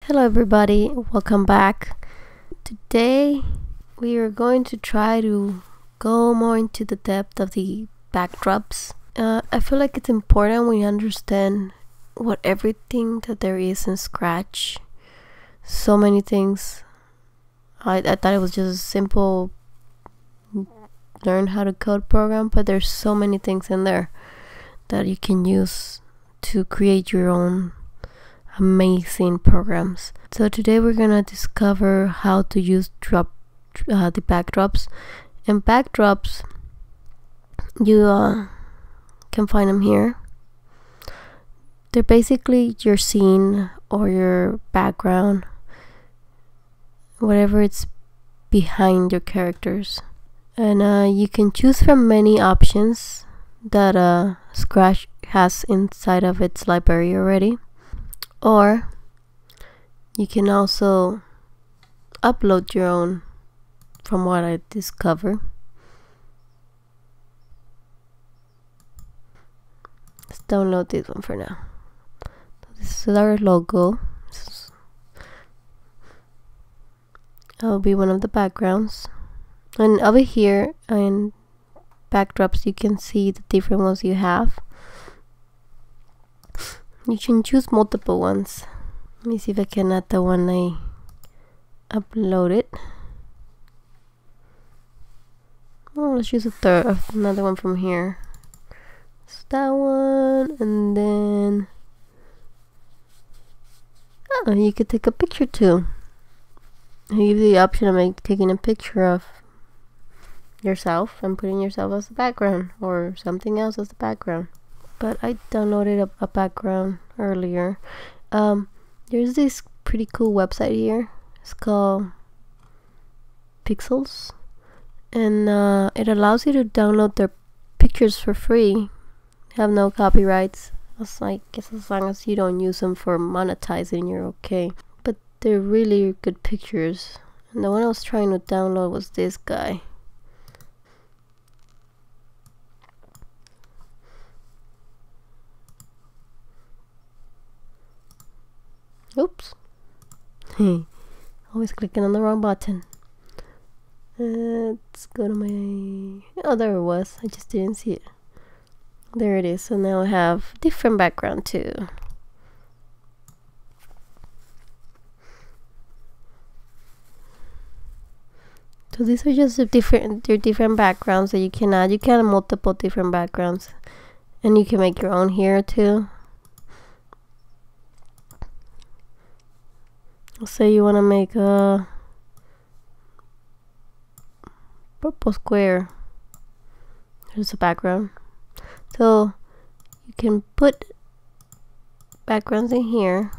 Hello everybody, welcome back. Today we are going to try to go more into the depth of the backdrops. I feel like it's important we understand what everything that there is in Scratch. So many things. I thought it was just a simple learn how to code program, but there's so many things in there that you can use to create your own amazing programs. So today we're gonna discover how to use the backdrops. And backdrops, you can find them here. They're basically your scene or your background, whatever it's behind your characters. And you can choose from many options that Scratch has inside of its library already. Or you can also upload your own, from what I discover. Let's download this one for now. This is our logo. That'll be one of the backgrounds. And over here in backdrops you can see the different ones you have. You can choose multiple ones. Let me see if I can add the one I uploaded. Oh, let's use another one from here. It's that one, and then you could take a picture too. I give you the option of taking a picture of yourself and putting yourself as the background or something else as the background. But I downloaded a background earlier. There's this pretty cool website here. It's called Pixels, and it allows you to download their pictures for free. Have no copyrights. I guess as long as you don't use them for monetizing, you're okay. But they're really good pictures. And the one I was trying to download was this guy. Oops. Always clicking on the wrong button. Let's go to my... Oh, there it was. I just didn't see it. There it is. So now I have different background too. So these are just different backgrounds that you can add. You can have multiple different backgrounds, and you can make your own here too. Say you want to make a purple square. There's a background. So you can put backgrounds in here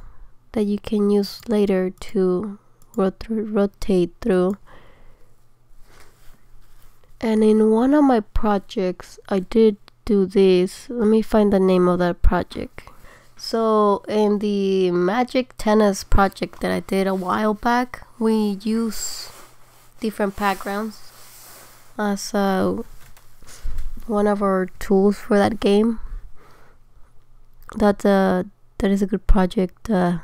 that you can use later to rotate through. And in one of my projects I did do this. Let me find the name of that project. So in the Magic Tennis project that I did a while back, we use different backgrounds as one of our tools for that game. That is a good project to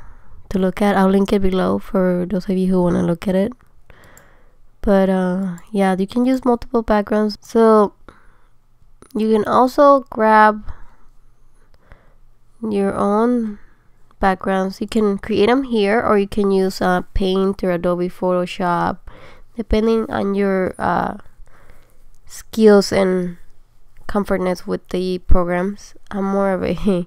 look at. I'll link it below for those of you who want to look at it. But yeah, you can use multiple backgrounds. So you can also grab your own backgrounds. You can create them here, or you can use Paint or Adobe Photoshop, depending on your skills and comfortness with the programs. I'm more of a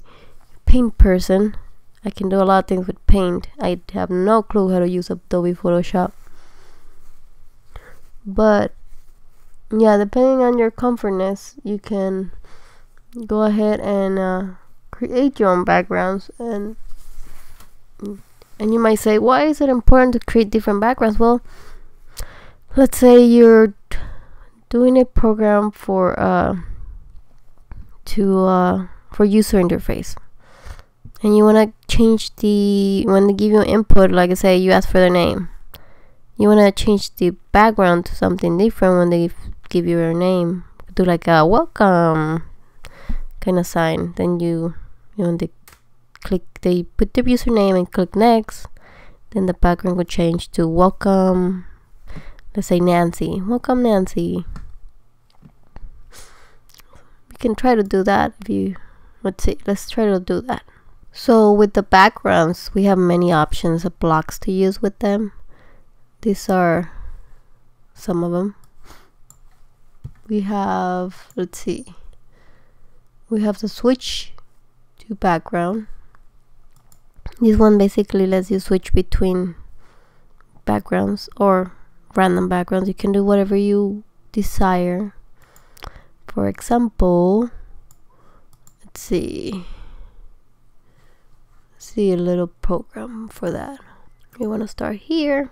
Paint person. I can do a lot of things with Paint. I have no clue how to use Adobe Photoshop. But yeah, depending on your comfortness, you can go ahead and create your own backgrounds. And you might say, why is it important to create different backgrounds? Well, let's say you're doing a program for user interface, and you want to change when they give you an input, like I say, you ask for their name. You want to change the background to something different when they give you your name. Do like a welcome kind of sign. Then they put their username and click next, then the background would change to welcome, let's say Nancy. Welcome Nancy. We can try to do that if you, let's try to do that. So with the backgrounds, we have many options of blocks to use with them. These are some of them. We have, let's see, we have the switch to background. This one basically lets you switch between backgrounds or random backgrounds. You can do whatever you desire. For example, let's see a little program for that. We want to start here.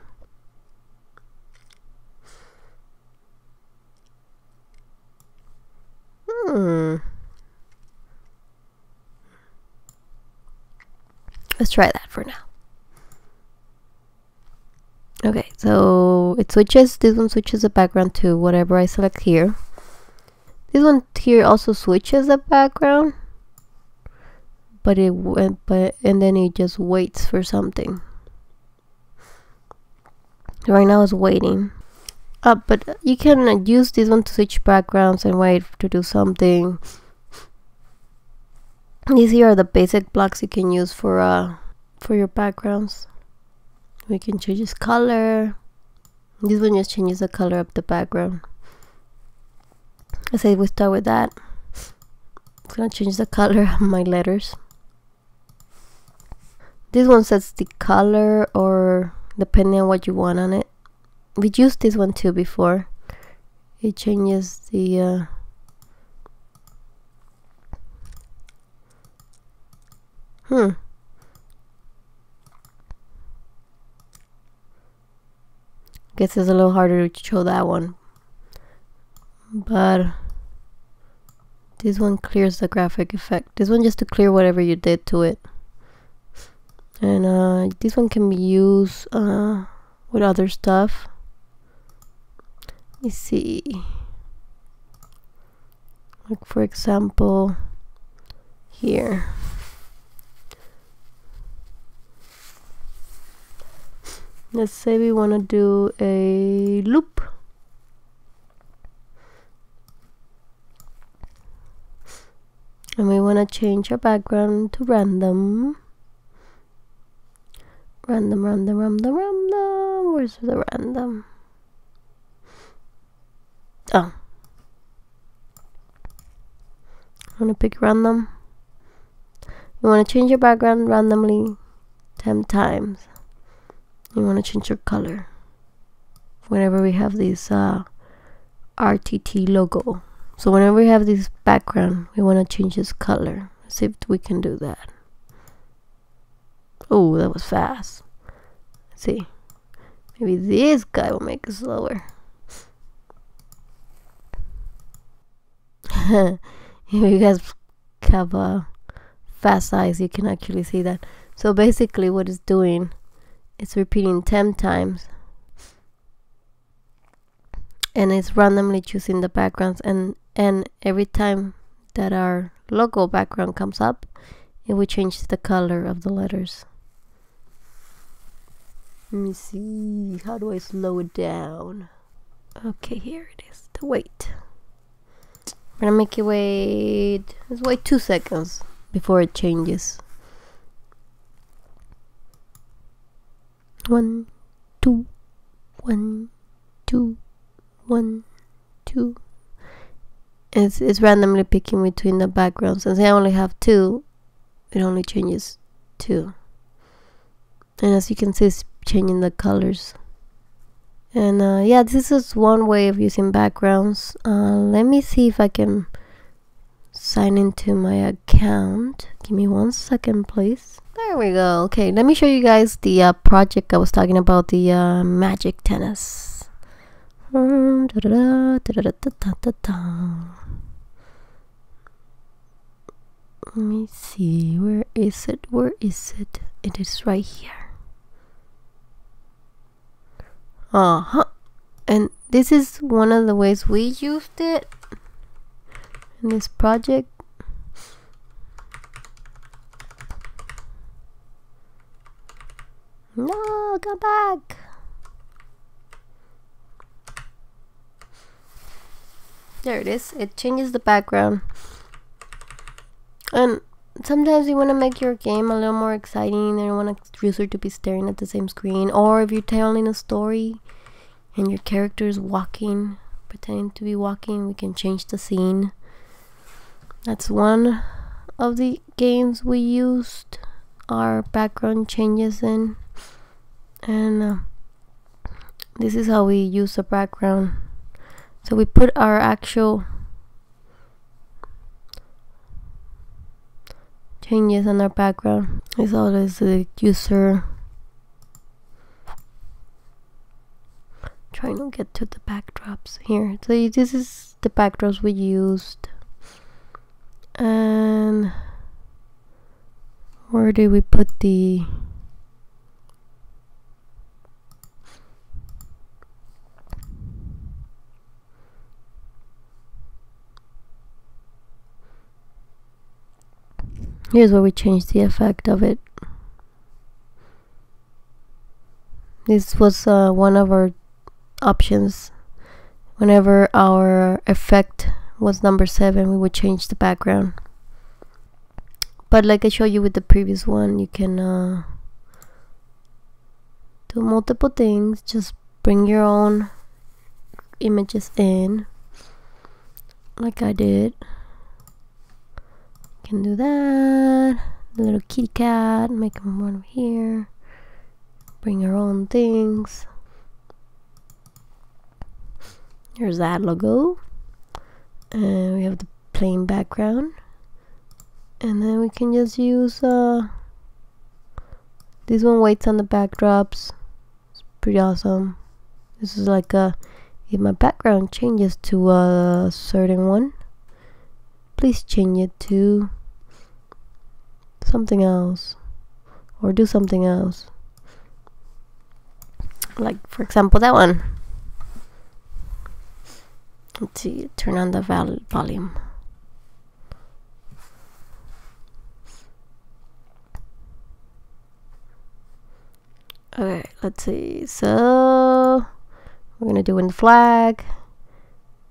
Let's try that for now. Okay, so it switches, this one switches the background to whatever I select here. This one here also switches the background, but and then it just waits for something. Right now it's waiting. But you can use this one to switch backgrounds and wait to do something. These here are the basic blocks you can use for your backgrounds. We can change its color. This one just changes the color of the background. Let's say we start with that. It's gonna change the color of my letters. This one sets the color, or depending on what you want on it. We used this one too before. It changes the Guess it's a little harder to show that one, but this one clears the graphic effect. This one just to clear whatever you did to it. And this one can be used with other stuff. Let me see, like for example here, let's say we want to do a loop. And we want to change our background to random. Random. Where's the random? Oh. I'm going to pick random. You want to change your background randomly 10 times. You want to change your color. Whenever we have this RTT logo. So whenever we have this background, we want to change this color. Let's see if we can do that. Oh, that was fast. Let's see. Maybe this guy will make it slower. If you guys have fast eyes, you can actually see that. So basically what it's doing, it's repeating 10 times. And it's randomly choosing the backgrounds, and every time that our logo background comes up, it will change the color of the letters. Let me see, how do I slow it down? Okay, here it is, the wait. We're gonna make it wait, let's wait 2 seconds before it changes. 1, 2, 1, 2, 1, 2. It's randomly picking between the backgrounds. Since I only have 2, it only changes 2. And as you can see, it's changing the colors. And yeah, this is one way of using backgrounds. Let me see if I can sign into my account. Give me 1 second, please. There we go. Okay, let me show you guys the project I was talking about, the magic tennis. Let me see, where is it? It is right here. And this is one of the ways we used it in this project. No, come back. There it is. It changes the background. And sometimes you want to make your game a little more exciting. You don't want a user to be staring at the same screen. Or if you're telling a story and your character is walking, pretending to be walking, we can change the scene. That's one of the games we used our background changes in. And this is how we use the background. So we put our actual changes on our background. It's always the user trying to get to the backdrops here. So this is the backdrops we used. And where did we put the here's where we changed the effect of it. This was one of our options. Whenever our effect was number 7, we would change the background. But like I showed you with the previous one, you can do multiple things. Just bring your own images in, like I did. You can do that. The little kitty cat, make them run over here. Bring your own things. Here's that logo. And we have the plain background. And then we can just use this one waits on the backdrops. It's pretty awesome. This is like if my background changes to a certain one, please change it to something else, or do something else. Like for example that one. Let's see, turn on the volume. Okay, let's see. So we're gonna do in flag.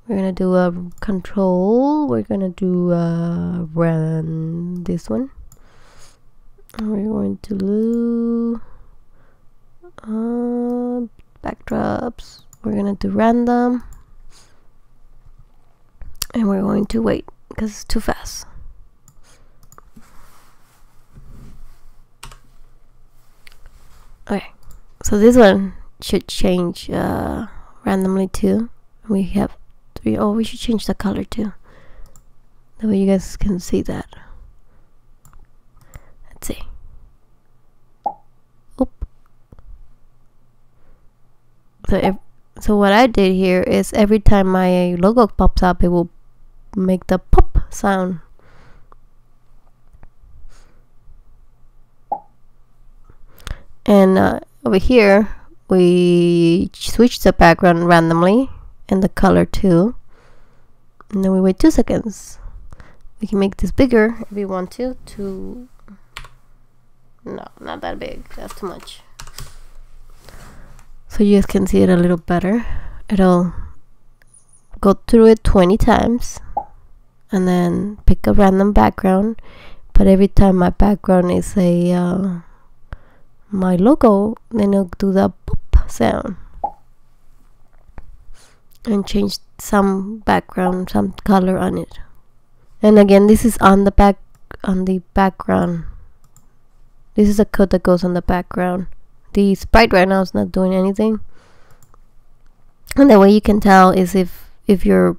We're gonna do a control. We're gonna do run this one. And we're going to do backdrops. We're gonna do random. And we're going to wait because it's too fast. Okay, so this one should change randomly too. We have 3. Oh, we should change the color too. That way you guys can see that. Let's see. Oop. So what I did here is every time my logo pops up, it will make the pop sound. And over here we switch the background randomly and the color too, and then we wait 2 seconds. We can make this bigger if we want to no, not that big, that's too much. So you guys can see it a little better. It'll go through it 20 times and then pick a random background, but every time my background is a my logo, then it'll do the pop sound and change some background, some color on it. And again, this is on the background. This is a code that goes on the background. The sprite right now is not doing anything, and the way you can tell is if you're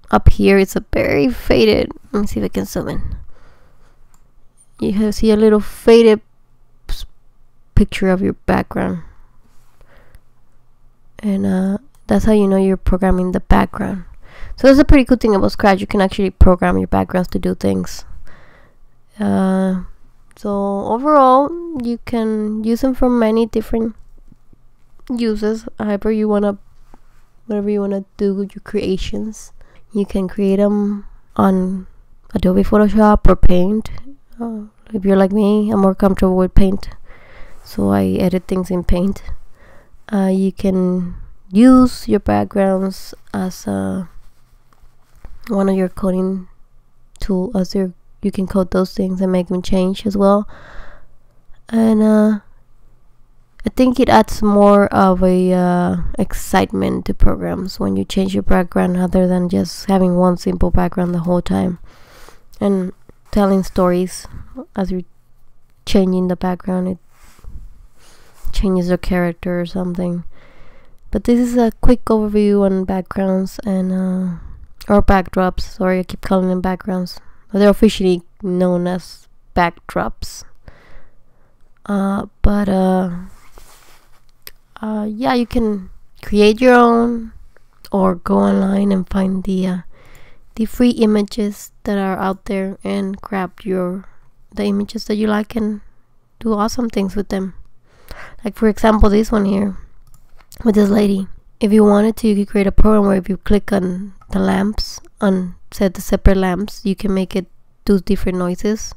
up here, it's a very faded. Let me see if I can zoom in. You see a little faded picture of your background, and that's how you know you're programming the background. So that's a pretty cool thing about Scratch. You can actually program your backgrounds to do things. So overall, you can use them for many different uses. Whatever you wanna do with your creations, you can create them on Adobe Photoshop or Paint. If you're like me, I'm more comfortable with Paint. so I edit things in Paint. You can use your backgrounds as one of your coding tool, as you can code those things and make them change as well. And I think it adds more of a excitement to programs when you change your background, other than just having one simple background the whole time and telling stories as you're changing the background. It changes your character or something. But this is a quick overview on backgrounds and or backdrops. Sorry, I keep calling them backgrounds. They're officially known as backdrops. Yeah, you can create your own or go online and find the free images that are out there and grab the images that you like and do awesome things with them. Like for example, this one here with this lady. If you wanted to, you could create a program where if you click on the lamps, on set the separate lamps, you can make it do different noises.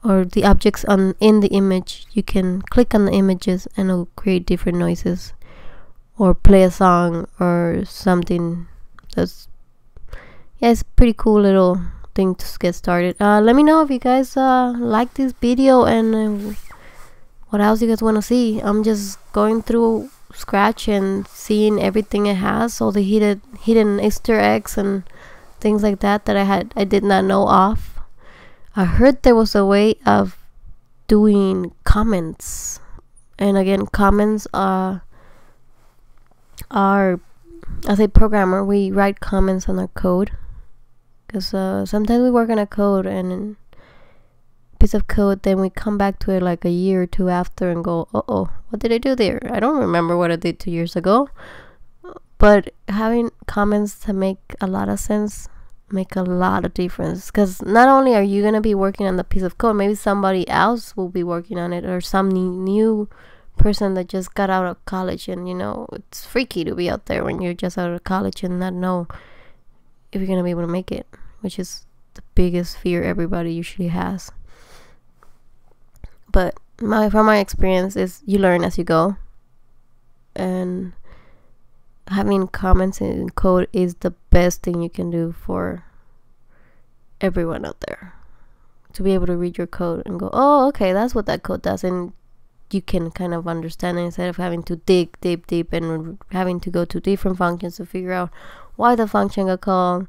Or the objects in the image, you can click on the images and it'll create different noises, or play a song or something. It's a pretty cool little thing to get started. Let me know if you guys like this video and what else you guys want to see. I'm just going through Scratch and seeing everything it has, all the hidden Easter eggs and things like that I did not know of. I heard there was a way of doing comments, and again, comments are as a programmer, we write comments on our code, because sometimes we work on a code and a piece of code, then we come back to it like a year or two after and go, oh, what did I do there? I don't remember what I did 2 years ago. But having comments to make a lot of sense, make a lot of difference, because not only are you gonna be working on the piece of code, maybe somebody else will be working on it, or some new person that just got out of college. And it's freaky to be out there when you're just out of college and not know if you're gonna be able to make it, which is the biggest fear everybody usually has. But from my experience is you learn as you go, and having comments in code is the best thing you can do for everyone out there, to be able to read your code and go, oh, okay, that's what that code does, and you can kind of understand it, instead of having to dig deep and having to go to different functions to figure out why the function got called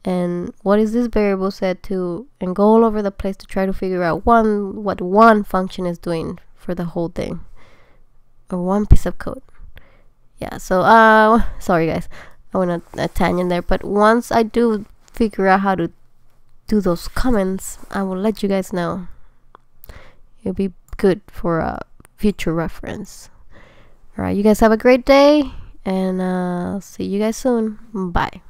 and what is this variable set to, and go all over the place to try to figure out what one function is doing for the whole thing, or one piece of code. Yeah, so sorry guys, I went on a tangent there, but once I do figure out how to do those comments, I will let you guys know. It'll be good for a future reference. Alright, you guys have a great day, and see you guys soon. Bye.